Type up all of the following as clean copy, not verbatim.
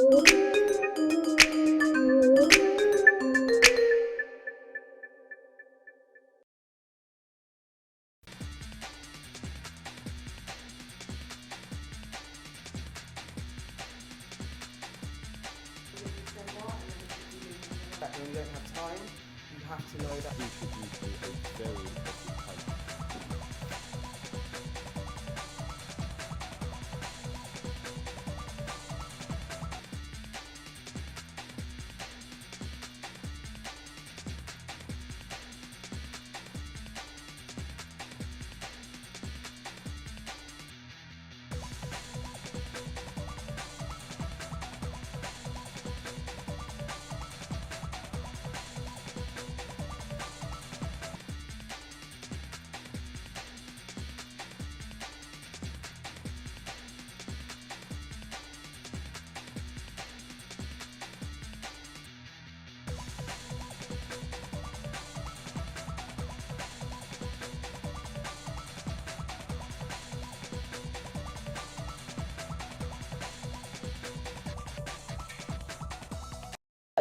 That when you don't have time, you have to know that we should use a very effective time.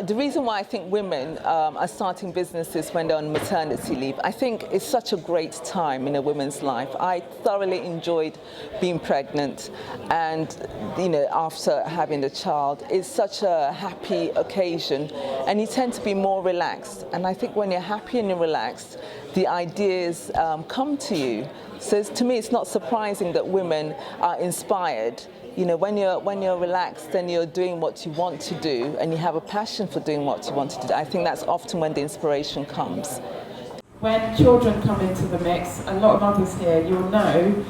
The reason why I think women are starting businesses when they're on maternity leave, I think it's such a great time in a woman's life. I thoroughly enjoyed being pregnant, and after having the child, it's such a happy occasion, and you tend to be more relaxed. And I think when you're happy and you're relaxed, the ideas come to you. So to me, it's not surprising that women are inspired. When you're relaxed and you're doing what you want to do and you have a passion for doing what you want to do, I think that's often when the inspiration comes. When children come into the mix, a lot of others here, you'll know,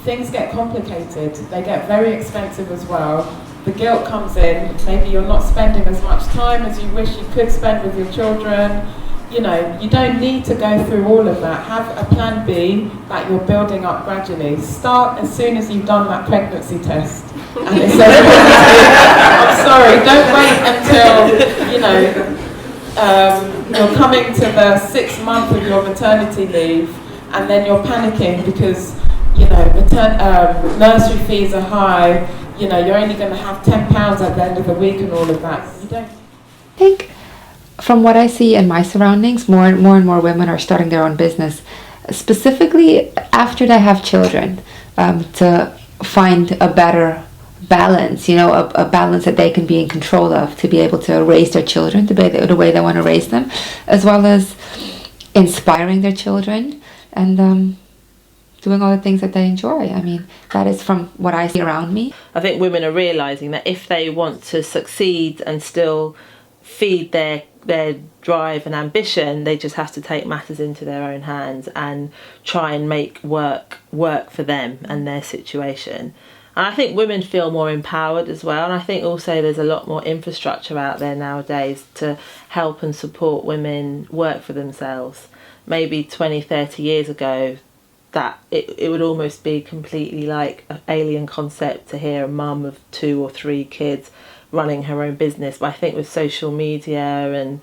things get complicated. They get very expensive as well. The guilt comes in. Maybe you're not spending as much time as you wish you could spend with your children. You don't need to go through all of that. Have a plan B that you're building up gradually. Start as soon as you've done that pregnancy test. And it says, I'm sorry, don't wait until, you're coming to the 6th month of your maternity leave and then you're panicking because, nursery fees are high, you're only going to have £10 at the end of the week and all of that. You don't. I think from what I see in my surroundings, more and more women are starting their own business, specifically after they have children, to find a better balance, a balance that they can be in control of, to be able to raise their children the way they want to raise them, as well as inspiring their children and doing all the things that they enjoy. I mean, that is from what I see around me. I think women are realising that if they want to succeed and still feed their drive and ambition, they just have to take matters into their own hands and try and make work for them and their situation. And I think women feel more empowered as well, and I think also there's a lot more infrastructure out there nowadays to help and support women work for themselves. Maybe 20-30 years ago that it would almost be completely like an alien concept to hear a mum of 2 or 3 kids running her own business. But I think with social media and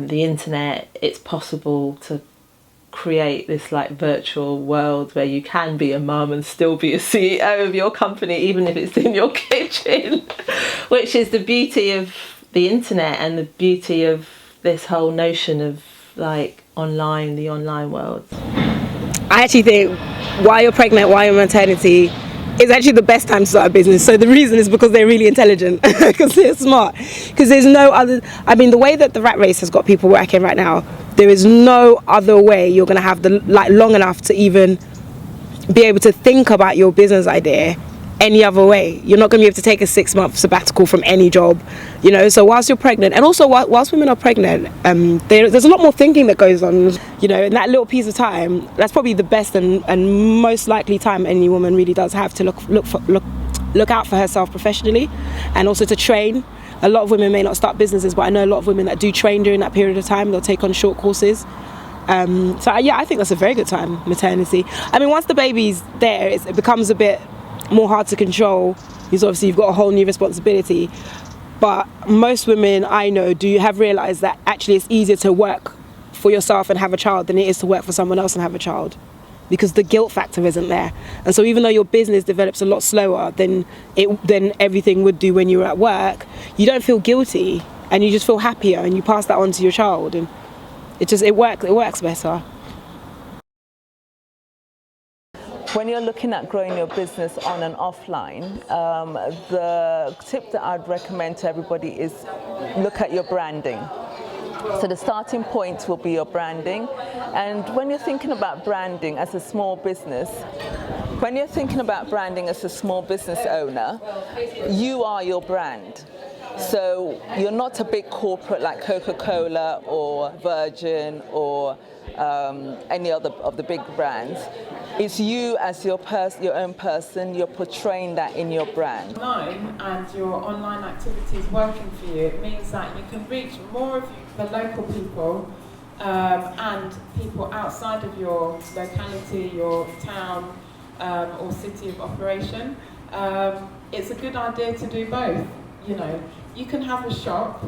the internet, it's possible to create this like virtual world where you can be a mum and still be a CEO of your company, even if it's in your kitchen, which is the beauty of the internet and the beauty of this whole notion of like the online world. I actually think while you're pregnant, while you're on maternity, it's actually the best time to start a business. So the reason is because they're really intelligent, because they're smart. Because there's no other, the way that the rat race has got people working right now, there is no other way you're going to have long enough to even be able to think about your business idea any other way. You're not going to be able to take a 6-month sabbatical from any job, so whilst you're pregnant, and also whilst women are pregnant, there's a lot more thinking that goes on, in that little piece of time. That's probably the best and most likely time any woman really does have to look out for herself professionally, and also to train. A lot of women may not start businesses, but I know a lot of women that do train during that period of time. They'll take on short courses. I think that's a very good time, maternity. Once the baby's there, it becomes a bit more hard to control, because obviously you've got a whole new responsibility. But most women I know have realised that actually it's easier to work for yourself and have a child than it is to work for someone else and have a child. because the guilt factor isn't there. And so even though your business develops a lot slower than everything would do when you're at work, you don't feel guilty and you just feel happier, and you pass that on to your child, and it works better. When you're looking at growing your business on and offline, the tip that I'd recommend to everybody is look at your branding. So the starting point will be your branding. And when you're thinking about branding as a small business, owner, you are your brand. So you're not a big corporate like Coca-Cola or Virgin or any other of the big brands. It's you as your own person. You're portraying that in your brand. Online and your online activities working for you, it means that you can reach more of the local people and people outside of your locality, your town or city of operation. It's a good idea to do both. You know, you can have a shop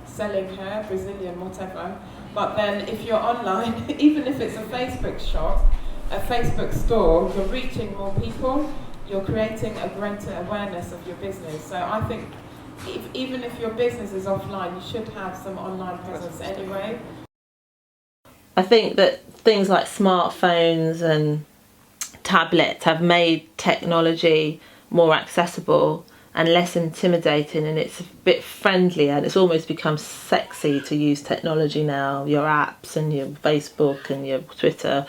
selling hair, Brazilian, whatever, but then if you're online, even if it's a Facebook shop, a Facebook store, you're reaching more people, you're creating a greater awareness of your business. So I think even if your business is offline, you should have some online presence anyway. I think that things like smartphones and tablets have made technology more accessible and less intimidating, and it's a bit friendlier, and it's almost become sexy to use technology now. Your apps and your Facebook and your Twitter,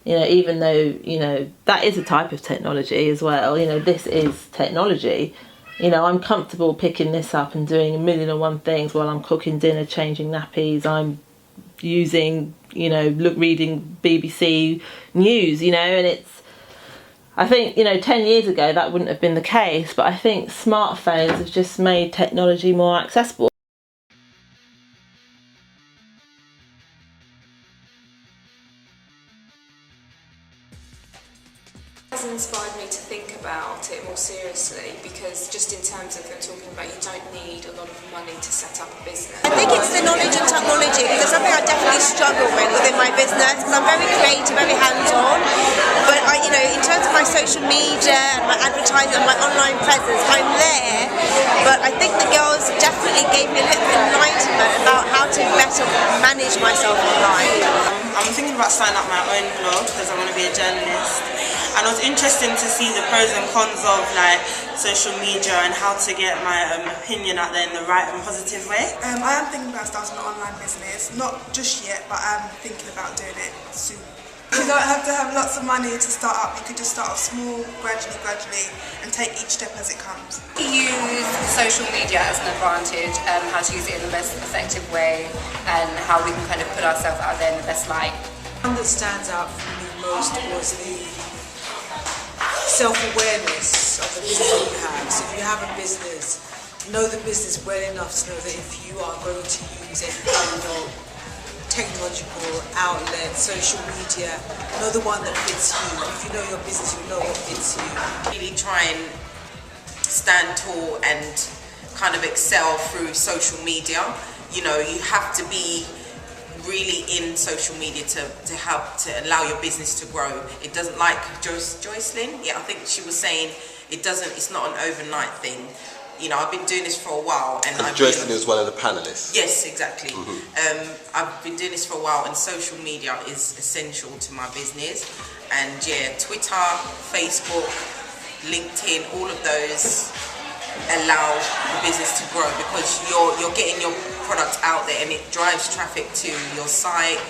you know, even though, you know, that is a type of technology as well. You know, this is technology. You know, I'm comfortable picking this up and doing 1,000,001 things while I'm cooking dinner, changing nappies. I'm using, you know, reading BBC News, you know, and I think, you know, 10 years ago that wouldn't have been the case, but I think smartphones have just made technology more accessible. It has inspired me to think about it more seriously, because just in terms of you're talking about, you don't need a lot of money to set up a business. I think it's the knowledge and technology, because it's something I definitely struggle with within my business, because I'm very creative, very hands-on, but you know, in terms of my social media and my advertising and my online presence, I'm there, but I think the girls definitely gave me a little bit of enlightenment about how to better manage myself online. I'm thinking about starting up my own blog because I want to be a journalist. And it was interesting to see the pros and cons of like social media and how to get my opinion out there in the right and positive way. I am thinking about starting an online business, not just yet, but I'm thinking about doing it soon. You don't have to have lots of money to start up. You could just start off small, gradually, and take each step as it comes. Use social media as an advantage, how to use it in the most effective way, and how we can kind of put ourselves out there in the best light. The one that stands out for me most was the self-awareness of the business that you have. So if you have a business, know the business well enough to know that if you are going to use any kind of technological outlet, social media, know the one that fits you. If you know your business, you know what fits you. Really try and stand tall and kind of excel through social media. You know, you have to be really in social media to help to allow your business to grow. It doesn't, like Joycelyn, yeah, I think she was saying it's not an overnight thing. You know, I've been doing this for a while, and Joycelyn is one of the panelists. Yes, exactly. I've been doing this for a while, and social media is essential to my business. And yeah, Twitter, Facebook, LinkedIn, all of those allow the business to grow, because you're getting your product out there and it drives traffic to your site.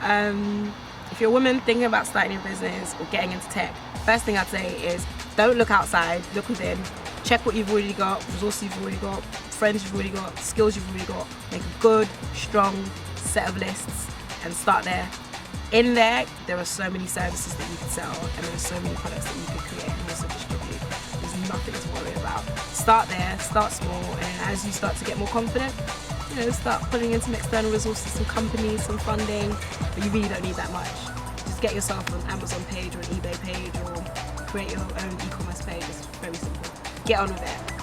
If you're a woman thinking about starting your business or getting into tech, first thing I'd say is don't look outside, look within. Check what you've already got, resources you've already got, friends you've already got, skills you've already got. Make a good, strong set of lists and start there. In there are so many services that you can sell, and there are so many products that you can create and also distribute. There's nothing to worry about. Start there, start small, and as you start to get more confident, start putting in some external resources, some companies, some funding, but you really don't need that much. Just get yourself an Amazon page or an eBay page or create your own e-commerce page. It's very simple. Get on with it.